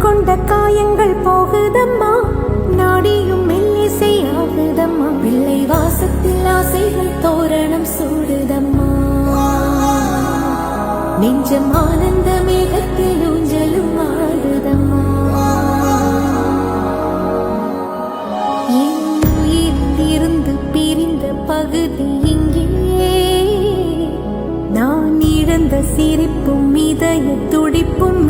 கொண்ட காயங்கள் போகுதம்மா, நாடியும் மெல்லிசையாகுதம்மா, பிள்ளை வாசத்தில் ஆசைகள் தோரணம் சூடுதம்மா, நெஞ்சம் ஆனந்த மேகத்தில் ஊஞ்சலும் ஆடுதம்மா. என் உயிரிலிருந்து பிரிந்த பகுதி இங்கே, நான் இழந்த சிரிப்பும் இதய துடிப்பும்